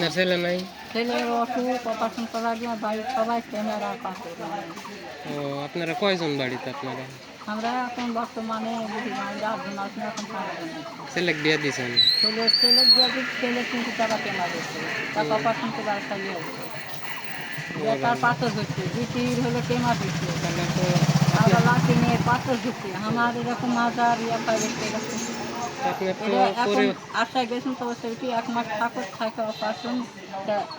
আপনার ছেলে নাই? ছেলের অসুখ, অপারেশন করার জন্য বাড়ির সবাই ক্যামেরার পাশে। ও আপনারা কয়জন বাড়িতে আপনারা? আমরা এখন বর্তমানে বুঝিলাম যে 8 জন আছি, এখন 5 জন আছি। ছেলেকে বিয়া দিয়েছেন? ছেলে ছেলে কিন্তু টাকা কেনা গেছে, টাকা অপারেশন করে বাচ্চা নিয়ে আসছে। বেটার পাথর হচ্ছে, বিটির হলে কেমা দিচ্ছে, তাহলে তো আমরা লাঠি নিয়ে পাথর ঢুকছে। আমার এরকম মাজার ইয়া পাইছে এরকম। আপনার তো এটা এখন আশায় গেছেন তো সেটি 1 মাস থাকুক, থাকে অপারেশন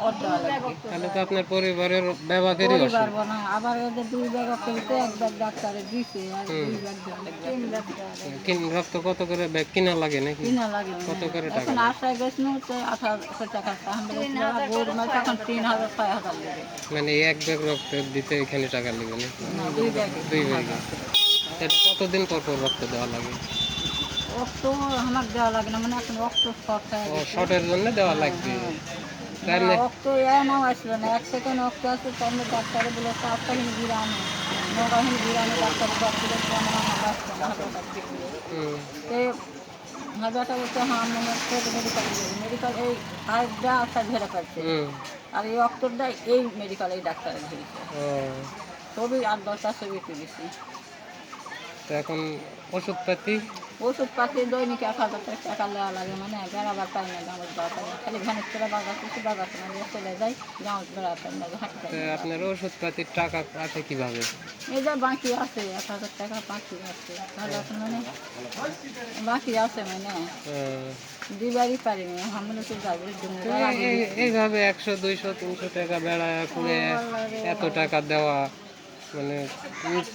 ওর দেওয়া লাগবে। তাহলে তো আপনার পরিবারের ব্যবহারেরই পরিবার অসুখ। না, আবার ওদের 2 ব্যাগ খেলতে 1 ব্যাগ ডাক্তারে দিছে, আর 2 ব্যাগ দেওয়া লাগবে, 3 ব্যাগ দেওয়া লাগবে। রক্ত কত করে ব্যাগ কিনা লাগে নাকি? কিনা লাগে কত করে টাকা এখন লাগে? আশায় গেছিল তো 1800 টাকা, আমরা গরু মাছ এখন 3000 6000 লাগে। মানে এক ব্যাগ রক্ত দিতে এখানে টাকা লাগবে নাকি? না, 2 ব্যাগ 2 ব্যাগ। এটা কতদিন পর পর রক্ত দেওয়া লাগে? রক্ত আমার দেওয়া লাগে না, মানে এখন রক্ত শর্ট হয়ে ও গেছে। শর্টের জন্য দেওয়া লাগবে। তাই না, না? রক্ত নাও আসলো না, 1 সেকেন্ড রক্ত আসছে, তাহলে ডাক্তারে বলে আপনাকে বিরানো নগাহিনী বিরানো ডাক্তারের ডক্টরের আমার আসছে না হাজারটা দিকে। হাজারটা বলছে হ্যাঁ আমি মেডিকেল মেডিকেল এই আরেকটা আশা ধরে পাচ্ছে, আর এই রক্তটা এই মেডিকেল এই ডাক্তারে ধরেছে। ছবি 8-10টা ছবি তুলেছি। তো এখন ওষুধপাতি? ওষুধপাতি দৈনিক 1000 টাকা নেওয়া লাগে, মানে বেড়াবার পাই না, জামাজ বেড়া পাই না, খালি ভ্যানের করে বাজাচ্ছে, বাজাচ্ছে না, চলে যাই জামাজ বেড়া পাই না, হাঁটতে পাই না। আপনার ওষুধপাতির টাকা আসে কিভাবে? এই যে বাকি আছে 1000 টাকা বাকি আছে, তাহলে এখন মানে বাকি আছে মানে দিবারই পারিনি, আমরা তো যাবো এইভাবে 100 200 300 টাকা বেড়ায় করে এত টাকা দেওয়া, মানে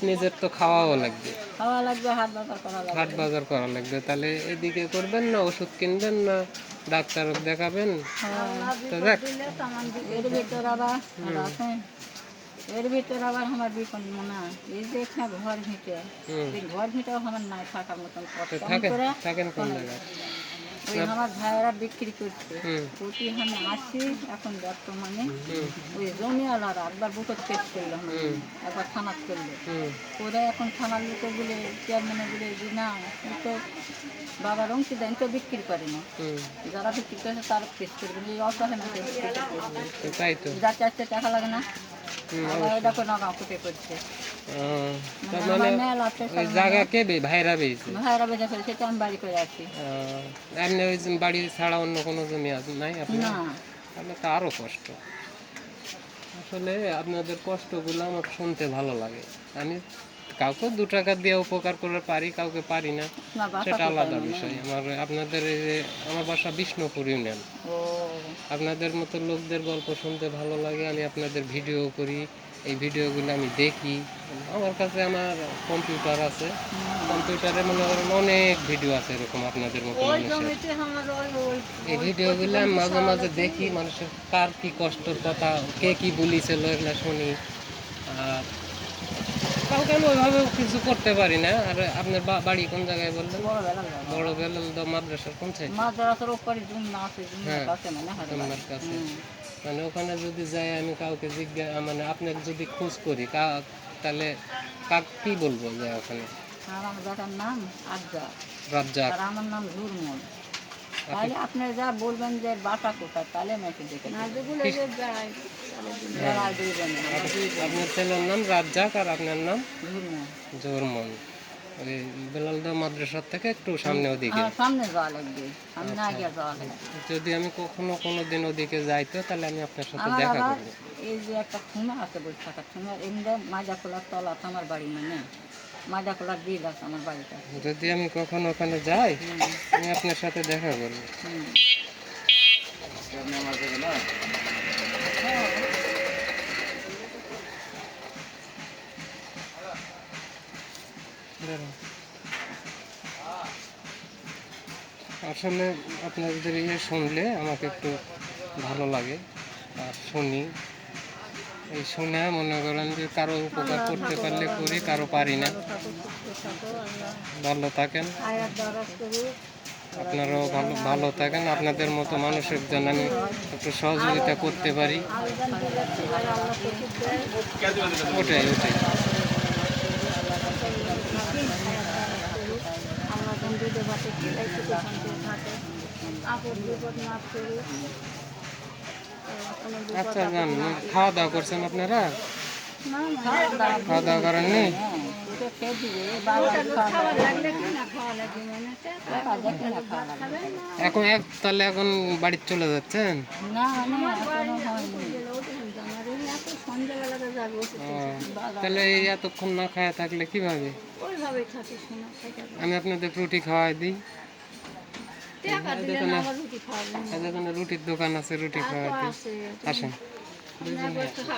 নিজের তো খাওয়াও লাগবে, খাওয়া লাগবে, হাট বাজার করা লাগবে। হাট বাজার করা লাগবে, তাহলে এদিকে করবেন না, ওষুধ কিনবেন না, ডাক্তার দেখাবেন। তো দেখ এর ভিতর আবার আছে, এর ভিতর আবার আমার বিপদ না, এই যে একটা ঘর ভিটে, এই ঘর ভিটেও আমার নাই থাকার মতন থাকেন কোন জায়গায়? ওই আমার ভাইয়েরা বিক্রি করছে, প্রতি আমি আসি এখন বর্তমানে। ওই জমিওয়ালারা একবার বুকের কেস করলো, একবার থানাত করলো, ওরা এখন থানার লোকে বলে চেয়ারম্যানে বলে যে না তো বাবার অংশ দেন তো বিক্রি করে না, যারা বিক্রি করেছে তার কেস করবে, এই অসহায় মানুষের তাই তো যার 4 টাকা লাগে না, আবার এটা করে নাগা ফুটে করছে। জায়গা কে ভাইরা বেয়েছে? ভাইয়েরা বেঁচে ফেলে, সেটা আমি বাড়ি করে আছি। এমনি ওই বাড়ি ছাড়া অন্য কোনো জমি নাই আপনার? না, তাহলে তো আরো কষ্ট। আসলে আপনাদের কষ্টগুলো আমার শুনতে ভালো লাগে। আমি কাউকে 2 টাকা দিয়ে উপকার করে পারি, কাউকে পারি না, সেটা আলাদা বিষয়। আপনাদের এই যে আমার বাসা বিষ্ণুপুর ইউনিয়ন, আপনাদের মতো লোকদের গল্প শুনতে ভালো লাগে। আমি আপনাদের ভিডিও করি, এই ভিডিওগুলো আমি দেখি। আমার কাছে আমার কম্পিউটার আছে, কম্পিউটারে মনে করেন অনেক ভিডিও আছে এরকম আপনাদের মতো মানুষের। এই ভিডিওগুলো আমি মাঝে মাঝে দেখি, মানুষের কার কি কষ্টের কথা, কে কি বলিছিল এগুলো শুনি। আর কাউকে আমি ওইভাবে কিছু করতে পারি না। আর আপনার বাড়ি কোন জায়গায় বললেন? বড় বেলাল মাদ্রাসার কোন সাইড? মাদ্রাসার উপরে জুমনা আছে, জুমনার কাছে মানে ওখানে যদি যাই আমি কাউকে মানে আপনাকে যদি খোঁজ করি তাহলে কি বলবো যে ওখানে? আমার বেটার নাম রাজ্জাক, আর আমার নাম জুরমন। তাহলে আপনি যা বলবেন যে বাসা কোথায়, তাহলে মেসে দেখে আপনার ছেলের নাম রাজ্জাক আর আপনার নাম জুরমন। ওই বেলালদা মাদ্রাসার থেকে একটু সামনে ওদিকে সামনে যাওয়া লাগবে, সামনে আগে যাওয়া লাগবে। যদি আমি কখনো কোনোদিন ওদিকে যাইতো তাহলে আমি আপনার সাথে দেখা করবো। এই যে একটা খুঁড়া আছে, বই থাকার খুঁড়া, এমনি মাজা খোলার তলা আমার বাড়ি, মানে মাজা খোলার বিল আছে আমার বাড়িটা। যদি আমি কখনো ওখানে যাই আমি আপনার সাথে দেখা করবো। আসলে আপনাদের ইয়ে শুনলে আমাকে একটু ভালো লাগে, আর শুনি, এই শুনে মনে করেন যে কারো উপকার করতে পারলে করি, কারো পারি না। ভালো থাকেন, আপনারাও ভালো থাকেন। আপনাদের মতো মানুষের জন্য আমি একটু সহযোগিতা করতে পারি, ওটাই ওটাই। আপদ বিপদ মাফ করুক। আচ্ছা যান, খাওয়া দাওয়া করছেন আপনারা? না না খাওয়া দাওয়া করেননি? এটা খেয়ে দিবে বাবা খাওয়া লাগলে কি না খাওয়া লাগবে মানে টাকা দেখে না খাওয়া লাগবে এখন তাহলে এখন বাড়ি চলে যাচ্ছেন? না না এখনো হয়নি সন্ধ্যাবেলাতে যাবো তাহলে এই এতক্ষণ না খাওয়া থাকলে কিভাবে? ওইভাবেই থাকে শোনা আমি আপনাদের রুটি খাওয়াই দিই। টাকা দিলে না আবার রুটি খাওয়াবেন এখানে রুটির দোকান আছে, রুটি খাওয়াই দিই। আসেন। টাকা